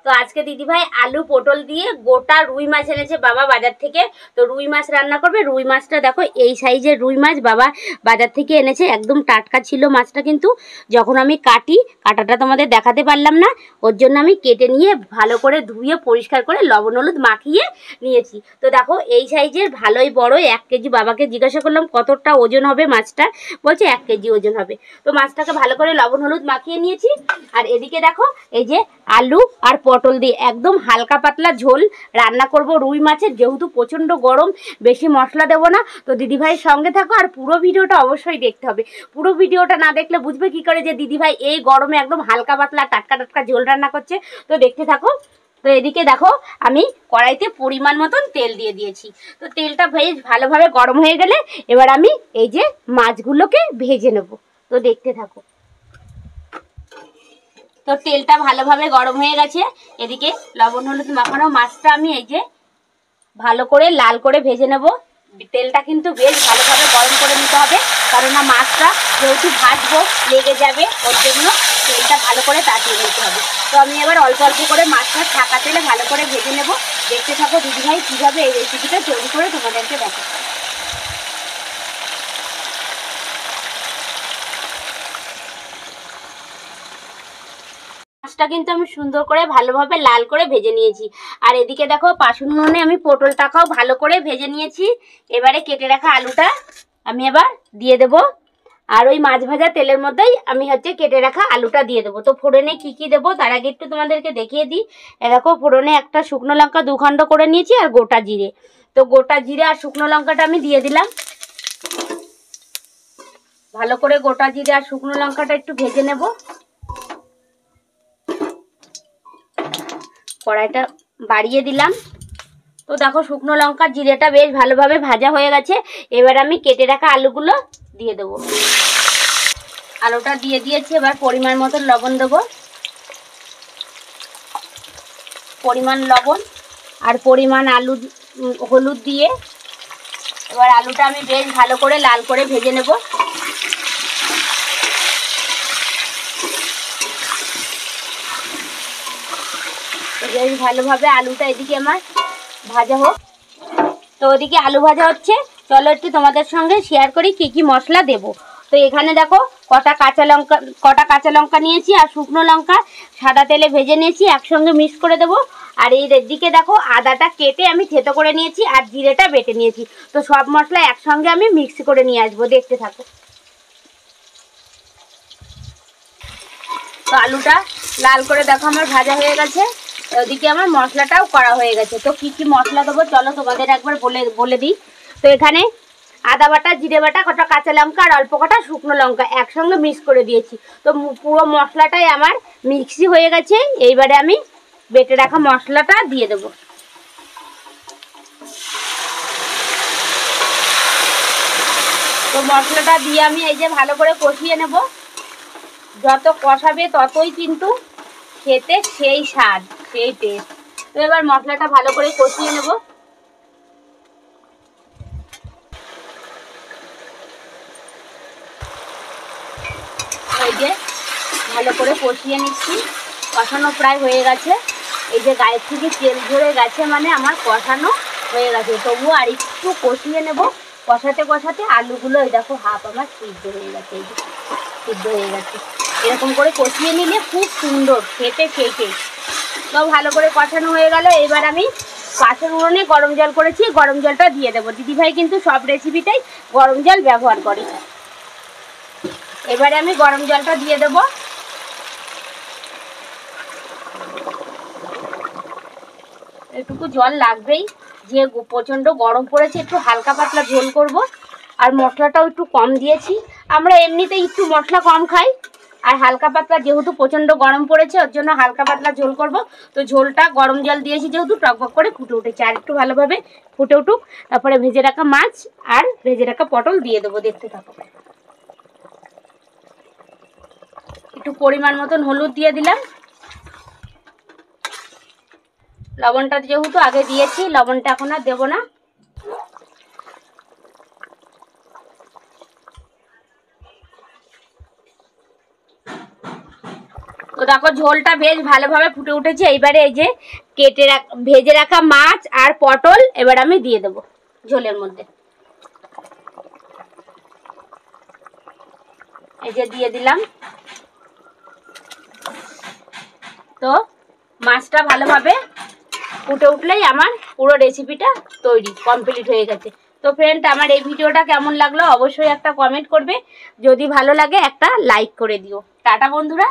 তো আজকে দিদিভাই আলু পটল দিয়ে গোটা রুই মাছ এনেছে বাবা বাজার থেকে। তো রুই মাছ রান্না করবে। রুই মাছটা দেখো এই সাইজের রুই মাছ বাবা বাজার থেকে এনেছে, একদম টাটকা ছিল মাছটা। কিন্তু যখন আমি কাটাটা তোমাদের দেখাতে পারলাম না, ওর জন্য আমি কেটে নিয়ে ভালো করে ধুয়ে পরিষ্কার করে লবণ হলুদ মাখিয়ে নিয়েছি। তো দেখো এই সাইজের ভালোই বড় 1 কেজি। বাবাকে জিজ্ঞাসা করলাম কতটা ওজন হবে মাছটা, বলছে 1 কেজি ওজন হবে। তো মাছটাকে ভালো করে লবণ হলুদ মাখিয়ে নিয়েছি। আর এদিকে দেখো এই যে আলু আর পটল দিয়ে একদম হালকা পাতলা ঝোল রান্না করব রুই মাছের, যেহেতু প্রচণ্ড গরম, বেশি মশলা দেবো না। তো দিদিভাইয়ের সঙ্গে থাকো আর পুরো ভিডিওটা অবশ্যই দেখতে হবে। পুরো ভিডিওটা না দেখলে বুঝবে কি করে যে দিদিভাই এই গরমে একদম হালকা পাতলা টাটকা টাটকা ঝোল রান্না করছে। তো দেখতে থাকো। তো এদিকে দেখো আমি কড়াইতে পরিমাণ মতন তেল দিয়ে দিয়েছি। তো তেলটা বেশ ভালোভাবে গরম হয়ে গেলে এবার আমি এই যে মাছগুলোকে ভেজে নেব। তো দেখতে থাকো। তো তেলটা ভালোভাবে গরম হয়ে গেছে। এদিকে লবণ হলুদ মাখানো মাছটা আমি এই যে ভালো করে লাল করে ভেজে নেব। তেলটা কিন্তু বেশ ভালোভাবে গরম করে নিতে হবে, কারণ না মাছটা যেহেতু ভাজবো লেগে যাবে, ওর জন্য তেলটা ভালো করে তাতিয়ে নিতে হবে। তো আমি এবার অল্প অল্প করে মাছটা ছাকা তেলে ভালো করে ভেজে নেব। দেখতে থাকো দিদিভাই কীভাবে এই রেসিপিটা তৈরি করে তোমাদেরকে দেখো। মাছটা কিন্তু আমি সুন্দর করে ভালোভাবে লাল করে ভেজে নিয়েছি। আর এদিকে দেখো পাশুনুনে আমি পটলটাকেও ভালো করে ভেজে নিয়েছি। এবারে কেটে রাখা আলুটা আমি এবার দিয়ে দেব। আর ওই মাছ ভাজা তেলের মধ্যেই আমি কেটে রাখা আলুটা দিয়ে দেবো। তো ফোড়নে কি কি দেবো তার আগে একটু তোমাদেরকে দেখিয়ে দিই। দেখো ফোড়নে একটা শুকনো লঙ্কা 2 খণ্ড করে নিয়েছি আর গোটা জিরে। তো গোটা জিরে আর শুকনো লঙ্কাটা আমি দিয়ে দিলাম। ভালো করে গোটা জিরে আর শুকনো লঙ্কাটা একটু ভেজে নেব। কড়াইটা বাড়িয়ে দিলাম। তো দেখো শুকনো লঙ্কা জিরেটা বেশ ভালোভাবে ভাজা হয়ে গেছে। এবার আমি কেটে রাখা আলুগুলো দিয়ে দেবো। আলুটা দিয়ে দিয়েছি। এবার পরিমাণ মতো লবণ দেবো, পরিমাণ লবণ আর পরিমাণ হলুদ দিয়ে এবার আলুটা আমি বেশ ভালো করে লাল করে ভেজে নেব। বেশ ভালোভাবে আলুটা এদিকে আমার ভাজা হোক। তো ওদিকে আলু ভাজা হচ্ছে, চলো একটু তোমাদের সঙ্গে শেয়ার করি কি কি মশলা দেব। তো এখানে দেখো কটা কাঁচা লঙ্কা নিয়েছি আর শুকনো লঙ্কা সাদা তেলে ভেজে নিয়েছি, একসঙ্গে মিক্স করে দেবো। আর এই দিকে দেখো আদাটা কেটে আমি থেতো করে নিয়েছি আর জিরেটা বেটে নিয়েছি। তো সব মশলা একসঙ্গে আমি মিক্স করে নিয়ে আসবো, দেখতে থাকো। তো আলুটা লাল করে দেখো আমার ভাজা হয়ে গেছে। ওদিকে আমার মশলাটাও করা হয়ে গেছে। তো কি কি মশলা দেবো চলো তোমাদের একবার বলে দিই। তো এখানে আদা বাটা, জিরে বাটা, কটা কাঁচা লঙ্কা আর অল্প কটা শুকনো লঙ্কা একসঙ্গে মিক্স করে দিয়েছি। তো পুরো মশলাটাই আমার মিক্সি হয়ে গেছে। এইবারে আমি বেটে রাখা মশলাটা দিয়ে দেব। তো মশলাটা দিয়ে আমি এই যে ভালো করে কষিয়ে নেব। যত কষাবে ততই কিন্তু খেতে সেই স্বাদ, সেই টেস্ট। তো এবার মশলাটা ভালো করে কষিয়ে নেব। এই যে ভালো করে কষিয়ে নিচ্ছি। কষানো প্রায় হয়ে গেছে। এই যে গায়ের থেকে তেল ঝরে গেছে মানে আমার কষানো হয়ে গেছে। তবুও আর একটু কষিয়ে নেব। কষাতে কষাতে আলুগুলো এই দেখো হাফ আমার সিদ্ধ হয়ে গেছে। এই যে সিদ্ধ হয়ে গেছে। এরকম করে কষিয়ে নিলে খুব সুন্দর খেতে সেই টেস্ট। তো ভালো করে কষানো হয়ে গেল। এবার আমি পাশের উনুনে গরম জল করেছি, গরম জলটা দিয়ে দেবো। দিদিভাই কিন্তু সব রেসিপিতেই গরম জল ব্যবহার করে। এবারে আমি গরম জলটা দিয়ে দেব। একটুকু জল লাগবেই, যে প্রচণ্ড গরম পড়েছে। একটু হালকা পাতলা ঝোল করব। আর মশলাটাও একটু কম দিয়েছি। আমরা এমনিতেই একটু মশলা কম খাই। আর হালকা পাতলা যেহেতু প্রচণ্ড গরম পড়েছে, ওর জন্য হালকা পাতলা ঝোল করব। তো ঝোলটা গরম জল দিয়েছি যেহেতু টকবক করে ফুটে উঠেছে। আর একটু ভালোভাবে ফুটে উঠুক, তারপরে ভেজে রাখা মাছ আর ভেজে রাখা পটল দিয়ে দেবো, দেখতে থাকো। একটু পরিমাণ মতন হলুদ দিয়ে দিলাম। লবণটা যেহেতু আগে দিয়েছি, লবণটা এখন আর দেবো না। তো দেখো ঝোলটা বেশ ভালোভাবে ফুটে উঠেছে। এইবারে এই যে ভেজে রাখা মাছ আর পটল এবার আমি দিয়ে দেবো ঝোলের মধ্যে। এই যে দিয়ে দিলাম। তো মাছটা ভালোভাবে ফুটে উঠলেই আমার পুরো রেসিপিটা তৈরি, কমপ্লিট হয়ে গেছে। তো ফ্রেন্ড, আমার এই ভিডিওটা কেমন লাগলো অবশ্যই একটা কমেন্ট করবে, যদি ভালো লাগে একটা লাইক করে দিও। টাটা বন্ধুরা।